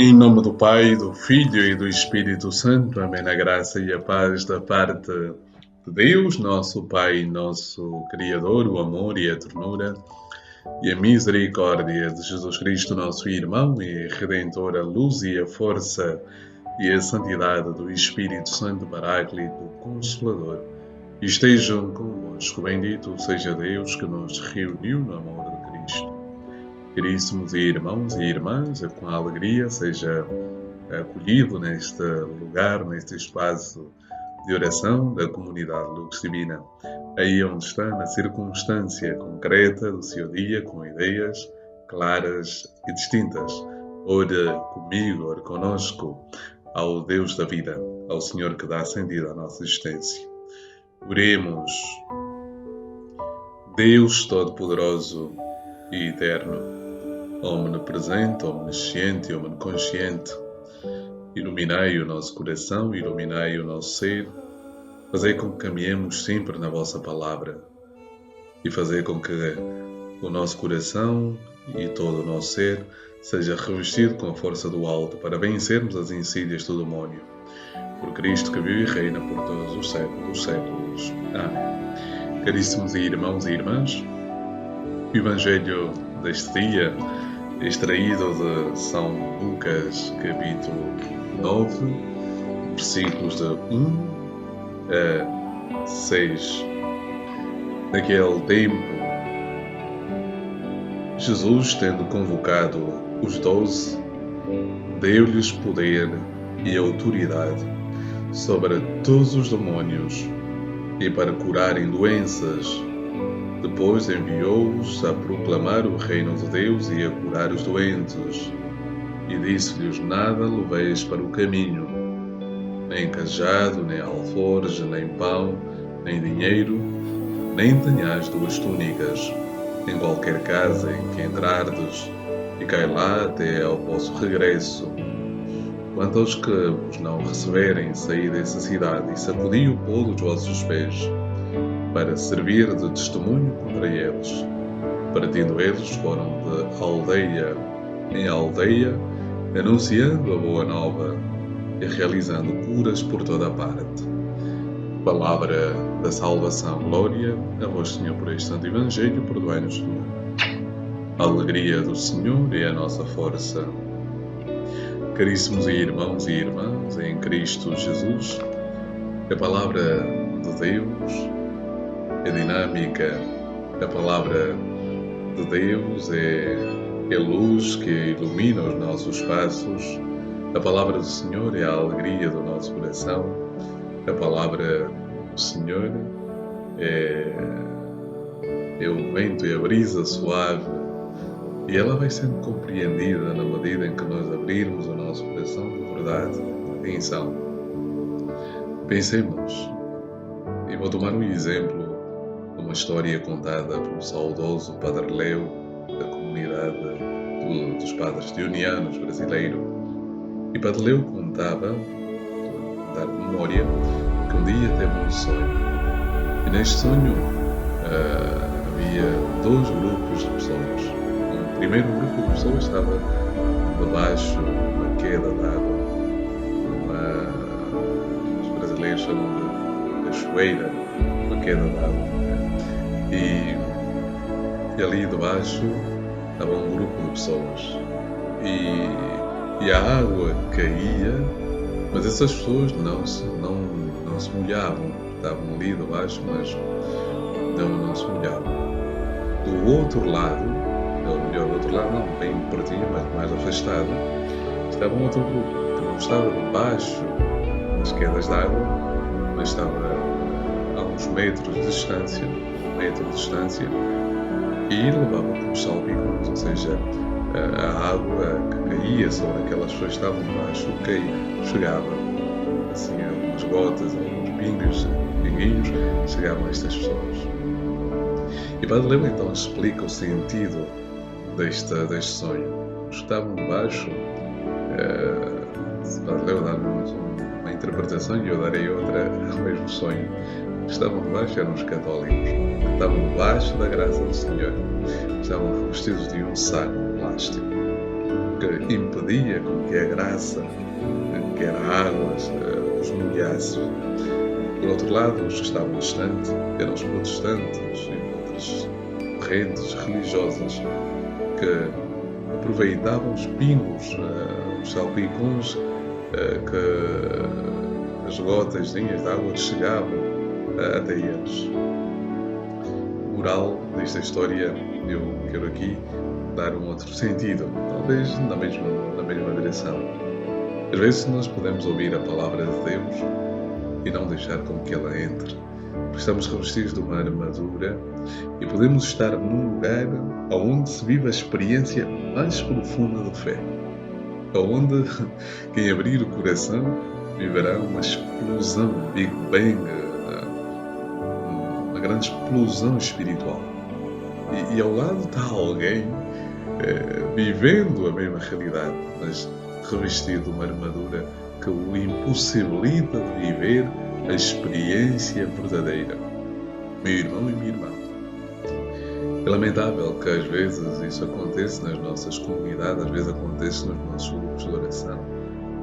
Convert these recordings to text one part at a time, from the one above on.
Em nome do Pai, do Filho e do Espírito Santo. Amém. A graça e a paz da parte de Deus, nosso Pai, nosso Criador, o amor e a ternura e a misericórdia de Jesus Cristo, nosso irmão e Redentor, a luz e a força e a santidade do Espírito Santo Paráclito, Consolador, estejam convosco. Bendito seja Deus que nos reuniu no amor de Cristo. Caríssimos irmãos e irmãs, com alegria seja acolhido neste lugar, neste espaço de oração da comunidade Lux Divina, aí onde está, na circunstância concreta do seu dia, com ideias claras e distintas. Ora comigo, ora conosco, ao Deus da vida, ao Senhor que dá sentido à nossa existência. Oremos. Deus Todo-Poderoso e Eterno, omnipresente, omnisciente e omniconsciente, iluminai o nosso coração, iluminai o nosso ser, fazei com que caminhemos sempre na vossa palavra e fazei com que o nosso coração e todo o nosso ser seja revestido com a força do alto para vencermos as insídias do demónio. Por Cristo que vive e reina por todos os séculos dos séculos. Amém. Caríssimos irmãos e irmãs, o Evangelho deste dia, extraído de São Lucas, capítulo 9, versículos de 1 a 6. Naquele tempo, Jesus, tendo convocado os 12, deu-lhes poder e autoridade sobre todos os demónios e para curarem doenças. Depois enviou-os a proclamar o reino de Deus e a curar os doentes. E disse-lhes: nada leveis para o caminho, nem cajado, nem alforjes, nem pão, nem dinheiro, nem tenhais duas túnicas. Em qualquer casa em que entrardes, ficai lá até ao vosso regresso. Quanto aos que vos não receberem, saí dessa cidade e sacudi o pó dos vossos pés, para servir de testemunho contra eles. Partindo eles, foram de aldeia em aldeia, anunciando a boa nova e realizando curas por toda a parte. Palavra da salvação. Glória a vós, Senhor, por este santo Evangelho. Perdoai-nos, Senhor. A alegria do Senhor é a nossa força. Caríssimos irmãos e irmãs, em Cristo Jesus, a palavra de Deus é dinâmica. A palavra de Deus é luz que ilumina os nossos passos. A palavra do Senhor é a alegria do nosso coração. A palavra do Senhor é o vento e a brisa suave. E ela vai sendo compreendida na medida em que nós abrirmos o nosso coração de verdade, de atenção. Pensemos, e vou tomar um exemplo de uma história contada pelo saudoso Padre Leo, da comunidade dos padres dionianos brasileiro. E Padre Leo contava, dar de memória, que um dia teve um sonho. E neste sonho havia dois grupos de pessoas. O primeiro grupo de pessoas estava debaixo de uma queda d'água, os brasileiros chamam de cachoeira, uma queda d'água. E ali debaixo estava um grupo de pessoas. E a água caía, mas essas pessoas não se molhavam. Estavam ali debaixo, mas não se molhavam. Do outro lado, ou melhor, do outro lado não, bem pertinho, mas mais afastado, estava um outro grupo que não estava debaixo das quedas d'água, mas estava a uns metros de distância, e levava como salpicões, ou seja, a água que caía sobre aquelas pessoas que estavam debaixo, chegava assim, algumas gotas, alguns pinguinhos, chegavam a estas pessoas. E Padre Leo então explica o sentido deste sonho. Os que estavam debaixo, Padre Leo dá-nos uma interpretação e eu darei outra ao mesmo sonho. Os que estavam debaixo eram os católicos, que estavam debaixo da graça do Senhor, estavam revestidos de um saco plástico. que impedia com que a graça, que era águas, os molhasse. Por outro lado, os que estavam distantes eram os protestantes e outras correntes religiosas que aproveitavam os pingos, os salpicões, que as gotas de água que chegavam até eles. Moral desta história, eu quero aqui dar um outro sentido, talvez na mesma direção. Às vezes nós podemos ouvir a palavra de Deus e não deixar com que ela entre, porque estamos revestidos de uma armadura e podemos estar num lugar onde se vive a experiência mais profunda de fé, onde quem abrir o coração viverá uma explosão, Big Bang, uma grande explosão espiritual. E ao lado está alguém vivendo a mesma realidade, mas revestido de uma armadura que o impossibilita de viver a experiência verdadeira. Meu irmão e minha irmã, é lamentável que às vezes isso aconteça nas nossas comunidades, às vezes acontece nos nossos grupos de oração,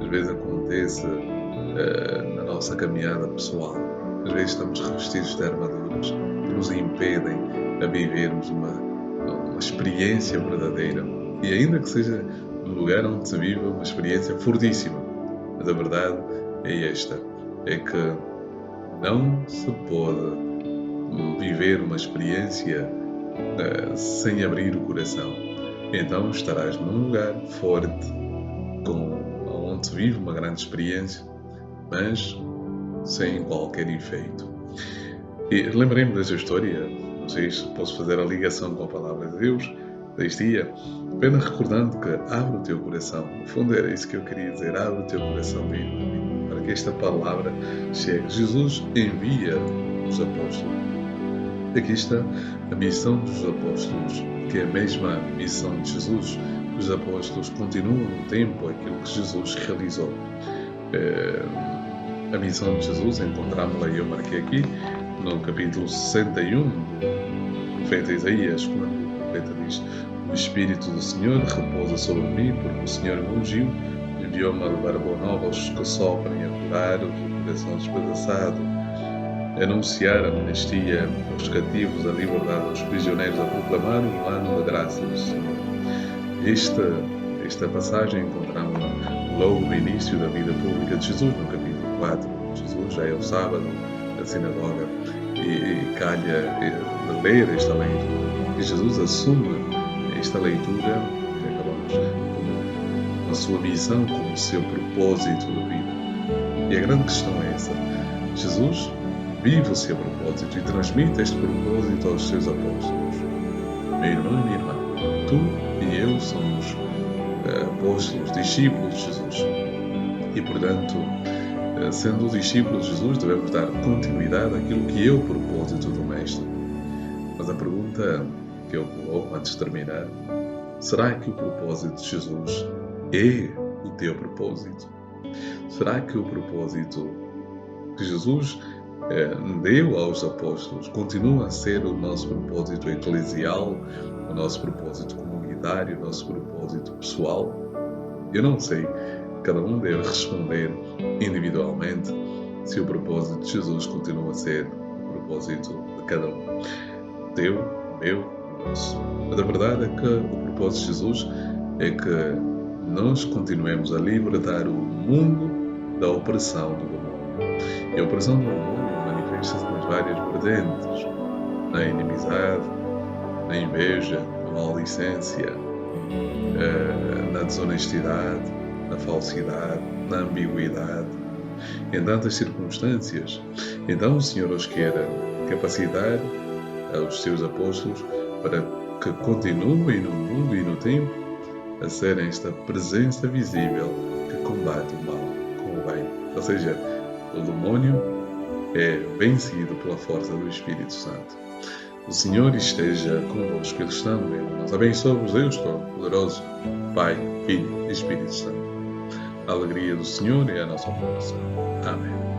às vezes acontece na nossa caminhada pessoal. Às vezes estamos revestidos de armaduras que nos impedem a vivermos uma experiência verdadeira. E ainda que seja num lugar onde se vive uma experiência fortíssima, mas a verdade é esta, é que não se pode viver uma experiência sem abrir o coração. Então estarás num lugar forte, onde se vive uma grande experiência, mas sem qualquer efeito. E lembrei-me desta história, não sei se posso fazer a ligação com a palavra de Deus deste dia, apenas recordando que abre o teu coração. No fundo era isso que eu queria dizer, abre o teu coração, meu irmão, para que esta palavra chegue. Jesus envia os apóstolos. Aqui está a missão dos apóstolos, que é a mesma missão de Jesus. Os apóstolos continuam no tempo aquilo que Jesus realizou. A missão de Jesus, encontramos-la, eu marquei aqui, no capítulo 61 do profeta Isaías, quando o profeta diz: o Espírito do Senhor repousa sobre mim, porque o Senhor me ungiu, enviou-me a levar boa nova aos que sofrem, a curar o coração despedaçado, a anunciar a amnistia aos cativos, a liberdade aos prisioneiros, a proclamar o ano da graça do Senhor. Esta passagem encontramos logo no início da vida pública de Jesus, no capítulo 4. Jesus já é o sábado na sinagoga e calha de ler esta leitura. E Jesus assume esta leitura, que acabamos com a sua missão, com o seu propósito de vida. E a grande questão é essa. Jesus vive o seu propósito e transmite este propósito aos seus apóstolos. Meu irmão e minha irmã, tu e eu somos apóstolos, discípulos de Jesus. E, portanto, sendo discípulos de Jesus, devemos dar continuidade àquilo que é o propósito do Mestre. Mas a pergunta que eu coloco antes de terminar: será que o propósito de Jesus é o teu propósito? Será que o propósito que Jesus deu aos apóstolos continua a ser o nosso propósito eclesial, o nosso propósito comunitário, o nosso propósito pessoal? Eu não sei. Cada um deve responder individualmente se o propósito de Jesus continua a ser o propósito de cada um. Teu, meu, nosso. Mas a verdade é que o propósito de Jesus é que nós continuemos a libertar o mundo da opressão do demônio. E a opressão do demônio manifesta-se nas várias vertentes: na inimizade, na inveja, na maledicência, na desonestidade, na falsidade, na ambiguidade, em tantas circunstâncias. Então o Senhor os quer capacitar, aos seus apóstolos, para que continuem no mundo e no tempo a serem esta presença visível que combate o mal com o bem. Ou seja, o demônio é vencido pela força do Espírito Santo. O Senhor esteja convosco, Ele está no meio de nós. Abençoe-vos Deus Todo-Poderoso, Pai, Filho e Espírito Santo. A alegria do Senhor é a nossa força. Amém.